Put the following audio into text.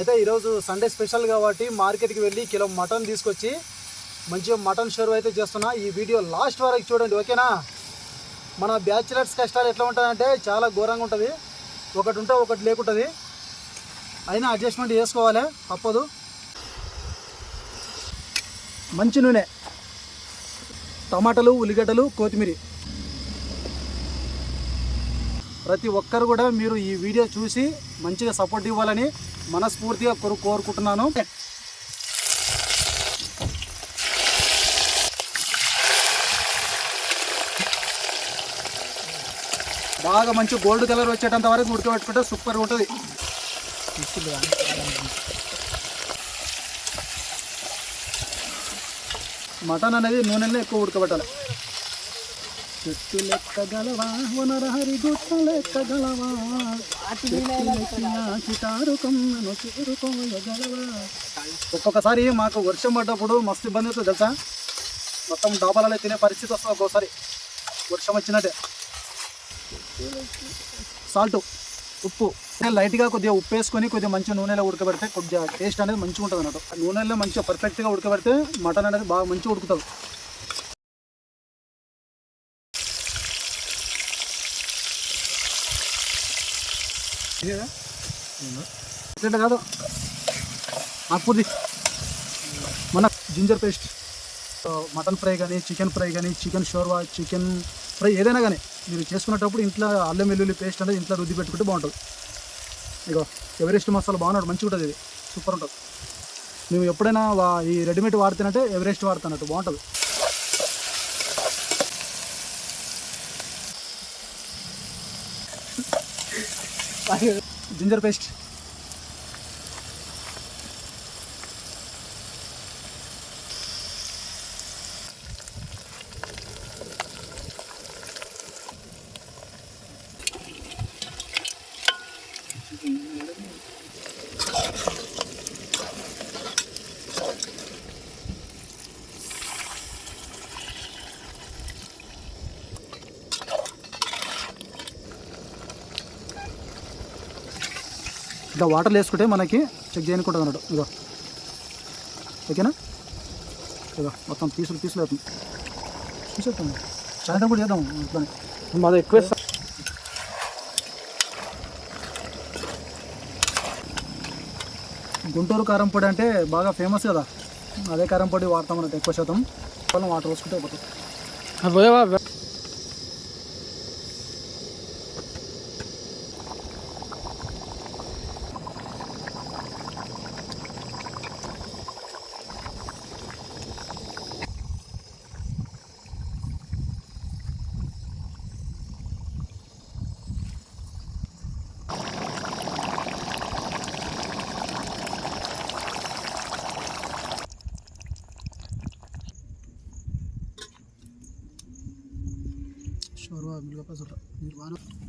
అయితే ఈరోజు Sunday special కాబట్టి మార్కెట్కి వెళ్ళి కిలో మటన్ తీసుకొచ్చి మంచిగా మటన్ షోర్ అయితే చేస్తున్నా. ఈ వీడియో లాస్ట్ వరకు చూడండి, ఓకేనా? మన బ్యాచిలర్స్ కష్టాలు ఎట్లా ఉంటుందంటే చాలా ఘోరంగా ఉంటుంది. ఒకటి ఉంటే ఒకటి లేకుంటుంది, అయినా అడ్జస్ట్మెంట్ చేసుకోవాలి, తప్పదు. మంచి నూనె, టమాటాలు, ఉల్లిగడ్డలు, కొత్తిమీర. ప్రతి ఒక్కరు కూడా మీరు ఈ వీడియో చూసి మంచిగా సపోర్ట్ ఇవ్వాలని మనస్ఫూర్తిగా కోరుకుంటున్నాను. బాగా మంచి గోల్డ్ కలర్ వచ్చేటంత వరకు ఉడకబెట్టుకుంటే సూపర్గా ఉంటుంది. మటన్ అనేది నూనెలో ఎక్కువ ఉడకబెట్టాలి. చెట్టు లెక్కగలవా వనరహరి గుట్ట లెక్కగలవా ఒక్కొక్కసారి మాకు వర్షం పడ్డప్పుడు మస్తు ఇబ్బంది అవుతుంది తెలుసా. మొత్తం డాబాలలో తినే పరిస్థితి వస్తుంది ఒక్కోసారి వర్షం వచ్చినట్టే. సాల్ట్, ఉప్పు లైట్గా కొద్దిగా ఉప్పు వేసుకొని కొద్దిగా మంచిగా నూనెలో ఉడకబెడితే కొద్దిగా టేస్ట్ అనేది మంచిగా ఉంటుంది అన్నట్టు. నూనెలో మంచిగా పర్ఫెక్ట్గా ఉడకబెడితే మటన్ అనేది బాగా మంచిగా ఉడుకుతుంది. కాదు ఆకుది మన జింజర్ పేస్ట్. మటన్ ఫ్రై కానీ, చికెన్ ఫ్రై కానీ, చికెన్ షోర్వా, చికెన్ ఫ్రై ఏదైనా కానీ మీరు చేసుకునేటప్పుడు ఇంట్లో అల్లం వెల్లుల్లి పేస్ట్ అనేది ఇంట్లో రుద్ది పెట్టుకుంటే బాగుంటుంది. ఇగో ఎవరెస్ట్ మసాలా బాగున్నాడు, మంచిగా ఉంటుంది, ఇది సూపర్ ఉంటుంది. నువ్వు ఎప్పుడైనా ఈ రెడీమేడ్ వాడుతున్నట్టే ఎవరెస్ట్ వాడుతున్నట్టు బాగుంటుంది. జింజర్ పేస్ట్, ఇట్లా వాటర్లు వేసుకుంటే మనకి చెక్ చేయనుకుంటుంది అన్నట్టు. ఇదో ఓకేనా? ఇదో మొత్తం పీసులు అవుతుంది. చూసేస్తాం, సాయంత్రం కూడా చేద్దాం ఇట్లా. మాది ఎక్కువ గుంటూరు కారం పొడి అంటే బాగా ఫేమస్ కదా, అదే కారం పొడి వాడతాం అన్నట్టు ఎక్కువ శాతం. వాటర్ వేసుకుంటే పోతాం. షోర్వా మీరు బాగా